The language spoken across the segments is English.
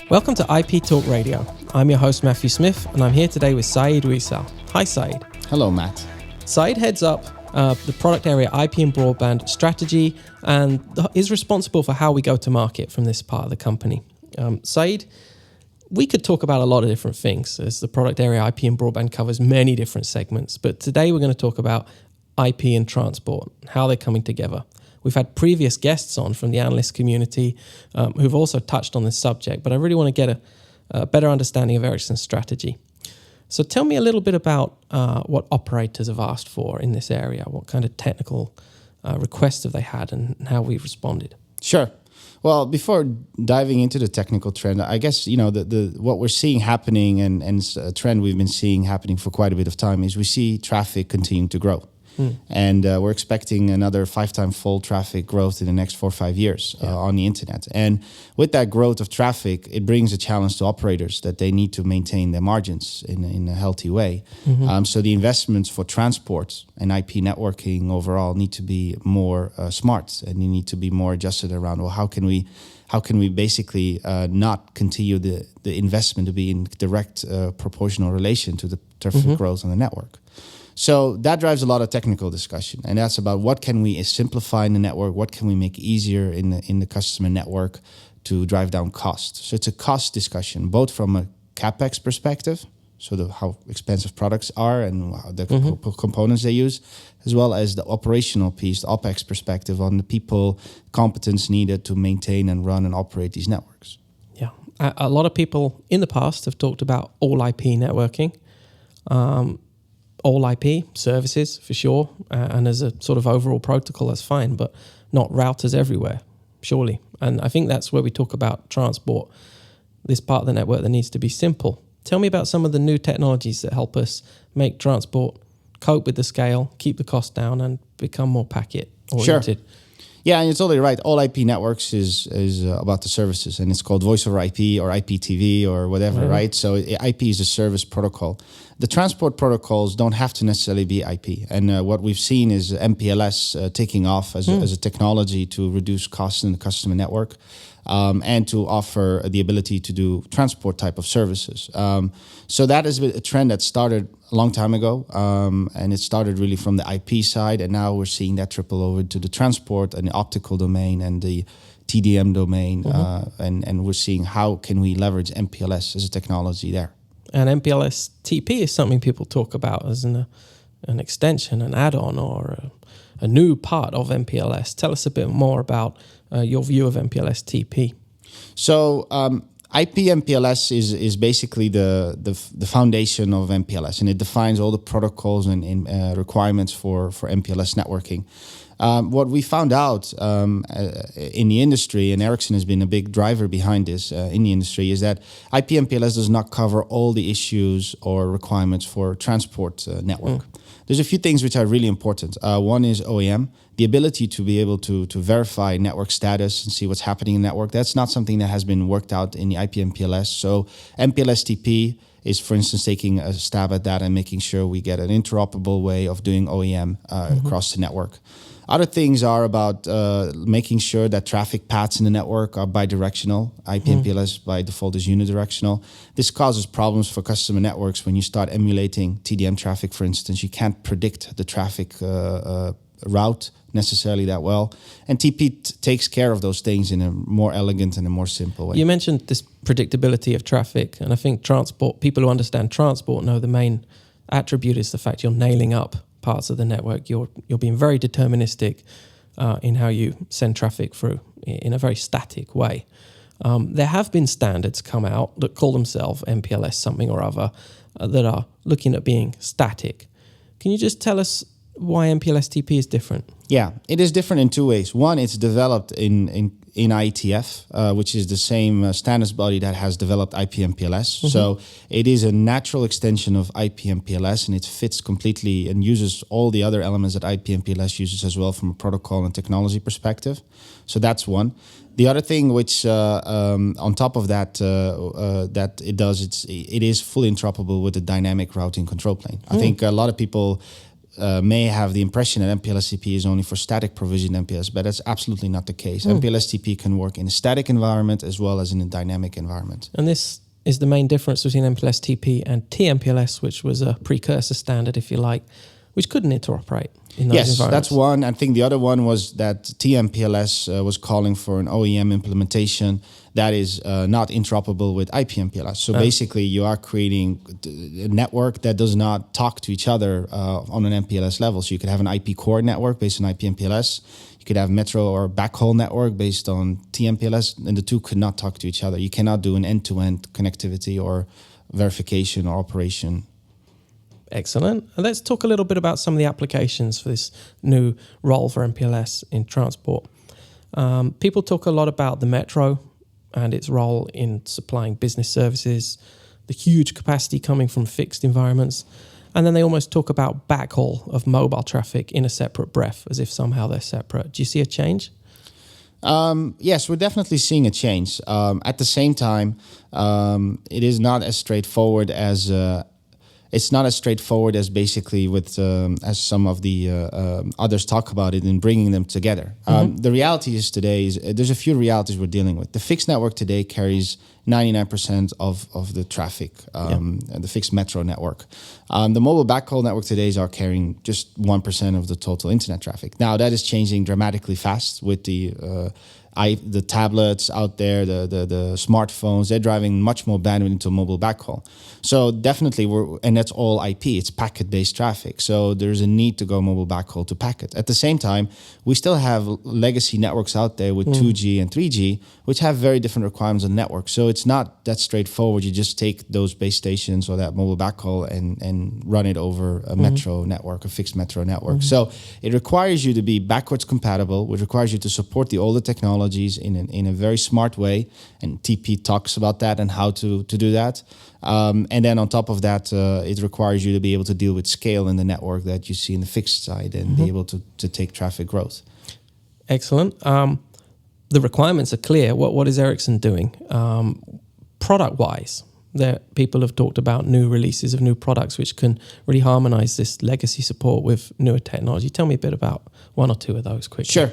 Welcome to IPTalkRadio. I'm your host, Matthew Smith, and I'm here today with Saeed Ouissal. Hi, Saeed. Hello, Matt. Saeed heads up the product area IP and Broadband strategy and is responsible for how we go to market from this part of the company. Saeed, we could talk about a lot of different things as the product area IP and Broadband covers many different segments, but today we're going to talk about IP and transport, how they're coming together. We've had previous guests on from the analyst community who've also touched on this subject, but I really want to get a better understanding of Ericsson's strategy. So tell me a little bit about what operators have asked for in this area. What kind of technical requests have they had and how we've responded? Sure. Well, before diving into the technical trend, I guess, the what we're seeing happening and a trend we've been seeing happening for quite a bit of time is we see traffic continue to grow. And we're expecting another 5-time-fold traffic growth in the next 4 or 5 years on the internet. And with that growth of traffic, it brings a challenge to operators that they need to maintain their margins in a healthy way. So the investments for transport and IP networking overall need to be more smart, and you need to be more adjusted around, well, how can we basically not continue the investment to be in direct proportional relation to the traffic growth on the network? So that drives a lot of technical discussion, and that's about what can we simplify in the network, what can we make easier in the customer network to drive down costs. So it's a cost discussion, both from a CapEx perspective, so how expensive products are and the components they use, as well as the operational piece, the OpEx perspective on the people, competence needed to maintain and run and operate these networks. Yeah, a lot of people in the past have talked about all IP networking. All IP services for sure, and as a sort of overall protocol, that's fine, but not routers everywhere, surely. And I think that's where we talk about transport, this part of the network that needs to be simple. Tell me about some of the new technologies that help us make transport cope with the scale, keep the cost down, and become more packet oriented. Sure. Yeah, and you're totally right. All IP networks is about the services, and it's called Voice over IP or IPTV or whatever, right? So IP is a service protocol. The transport protocols don't have to necessarily be IP. And what we've seen is MPLS taking off as a technology to reduce costs in the customer network and to offer the ability to do transport type of services. So that is a trend that started a long time ago, and it started really from the IP side, and now we're seeing that trickle over to the transport and the optical domain and the TDM domain, and we're seeing how can we leverage MPLS as a technology there. And MPLSTP is something people talk about as an extension, an add-on, or a new part of MPLS. Tell us a bit more about your view of MPLSTP. So IP MPLS is basically the foundation of MPLS, and it defines all the protocols and requirements for MPLS networking. What we found out in the industry, and Ericsson has been a big driver behind this in the industry, is that IP MPLS does not cover all the issues or requirements for transport network. There's a few things which are really important. One is OEM, the ability to be able to verify network status and see what's happening in the network. That's not something that has been worked out in the IP MPLS. So MPLSTP is, for instance, taking a stab at that and making sure we get an interoperable way of doing OEM across the network. Other things are about making sure that traffic paths in the network are bidirectional. IP MPLS by default is unidirectional. This causes problems for customer networks when you start emulating TDM traffic, for instance. You can't predict the traffic route necessarily that well. And TP takes care of those things in a more elegant and a more simple way. You mentioned this predictability of traffic, and I think transport, people who understand transport know the main attribute is the fact you're nailing up parts of the network. You're being very deterministic in how you send traffic through in a very static way. There have been standards come out that call themselves MPLS something or other that are looking at being static. Can you just tell us why MPLSTP is different? Yeah, it is different in two ways. One, it's developed in IETF, which is the same standards body that has developed IP MPLS. So it is a natural extension of IP MPLS, and it fits completely and uses all the other elements that IP MPLS uses as well from a protocol and technology perspective. So that's one. The other thing, which on top of that, that it does, it is fully interoperable with the dynamic routing control plane. I think a lot of people may have the impression that MPLSTP is only for static provision MPLS, but that's absolutely not the case. MPLSTP can work in a static environment as well as in a dynamic environment. And this is the main difference between MPLSTP and TMPLS, which was a precursor standard, if you like, which couldn't interoperate in those environments. That's one. I think the other one was that TMPLS was calling for an OEM implementation that is not interoperable with IPMPLS. So basically, you are creating a network that does not talk to each other on an MPLS level. So you could have an IP core network based on IPMPLS. You could have metro or backhaul network based on TMPLS, and the two could not talk to each other. You cannot do an end-to-end connectivity or verification or operation. Excellent. And let's talk a little bit about some of the applications for this new role for MPLS in transport. People talk a lot about the metro and its role in supplying business services, the huge capacity coming from fixed environments, and then they almost talk about backhaul of mobile traffic in a separate breath, as if somehow they're separate. Do you see a change? Yes, we're definitely seeing a change. At the same time, it is not as straightforward as basically with as some of the others talk about it in bringing them together. The reality is today is there's a few realities we're dealing with. The fixed network today carries 99% of the traffic, the fixed metro network. The mobile backhaul network today are carrying just 1% of the total internet traffic. Now that is changing dramatically fast with the tablets out there, the smartphones. They're driving much more bandwidth into mobile backhaul. So definitely and that's all IP. It's packet-based traffic. So there's a need to go mobile backhaul to packet. At the same time, we still have legacy networks out there with 2G and 3G, which have very different requirements on the network. So it's not that straightforward. You just take those base stations or that mobile backhaul and run it over a metro network, a fixed metro network. So it requires you to be backwards compatible, which requires you to support the older technologies in a very smart way. And TP talks about that and how to do that. And then on top of that, it requires you to be able to deal with scale in the network that you see in the fixed side and be able to take traffic growth. Excellent. The requirements are clear. What is Ericsson doing? Product-wise, people have talked about new releases of new products which can really harmonize this legacy support with newer technology. Tell me a bit about one or two of those quickly. Sure.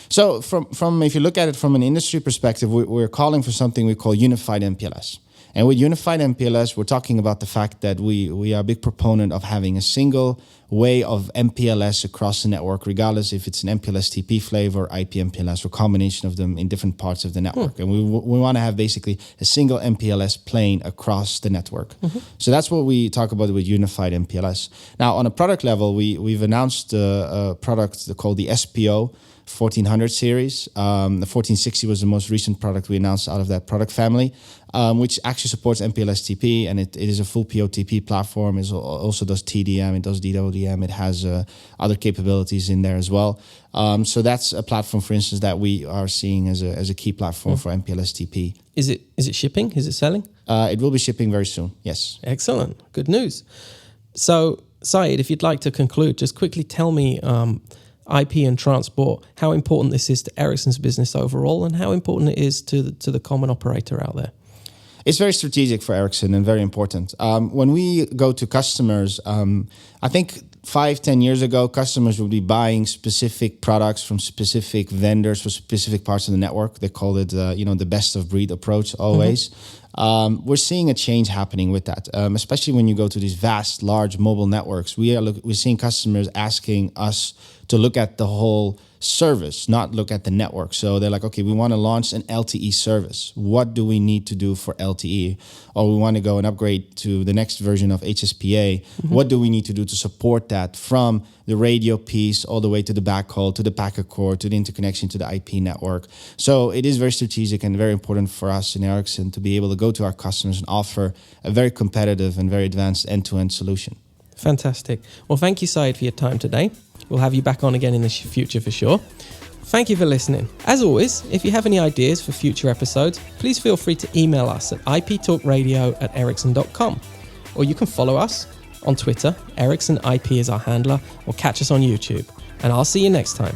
So from if you look at it from an industry perspective, we're calling for something we call unified MPLS. And with unified MPLS, we're talking about the fact that we are a big proponent of having a single way of MPLS across the network, regardless if it's an MPLSTP flavor or IPMPLS or combination of them in different parts of the network. And we want to have basically a single MPLS plane across the network. So that's what we talk about with unified MPLS. Now, on a product level, we've announced a product called the SPO 1400 series. The 1460 was the most recent product we announced out of that product family, which actually supports MPLSTP, and it is a full POTP platform. It also does TDM, it does DWDM, it has other capabilities in there as well. So that's a platform, for instance, that we are seeing as a key platform for MPLSTP. Is it shipping? Is it selling? It will be shipping very soon, yes. Excellent. Good news. So, Syed, if you'd like to conclude, just quickly tell me IP and transport, how important this is to Ericsson's business overall and how important it is to the common operator out there. It's very strategic for Ericsson and very important. When we go to customers, I think 5-10 years ago, customers would be buying specific products from specific vendors for specific parts of the network. They called it, the best of breed approach always. We're seeing a change happening with that, especially when you go to these vast, large mobile networks. We're seeing customers asking us to look at the whole service, not look at the network. So they're like, okay, we want to launch an LTE service. What do we need to do for LTE? Or we want to go and upgrade to the next version of HSPA. What do we need to do to support that from the radio piece all the way to the backhaul, to the packet core, to the interconnection to the IP network? So it is very strategic and very important for us in Ericsson to be able to go to our customers and offer a very competitive and very advanced end-to-end solution. Fantastic. Well, thank you, Syed, for your time today. We'll have you back on again in the future for sure. Thank you for listening. As always, if you have any ideas for future episodes, please feel free to email us at iptalkradio@ericsson.com. Or you can follow us on Twitter. Ericsson IP is our handler, or catch us on YouTube. And I'll see you next time.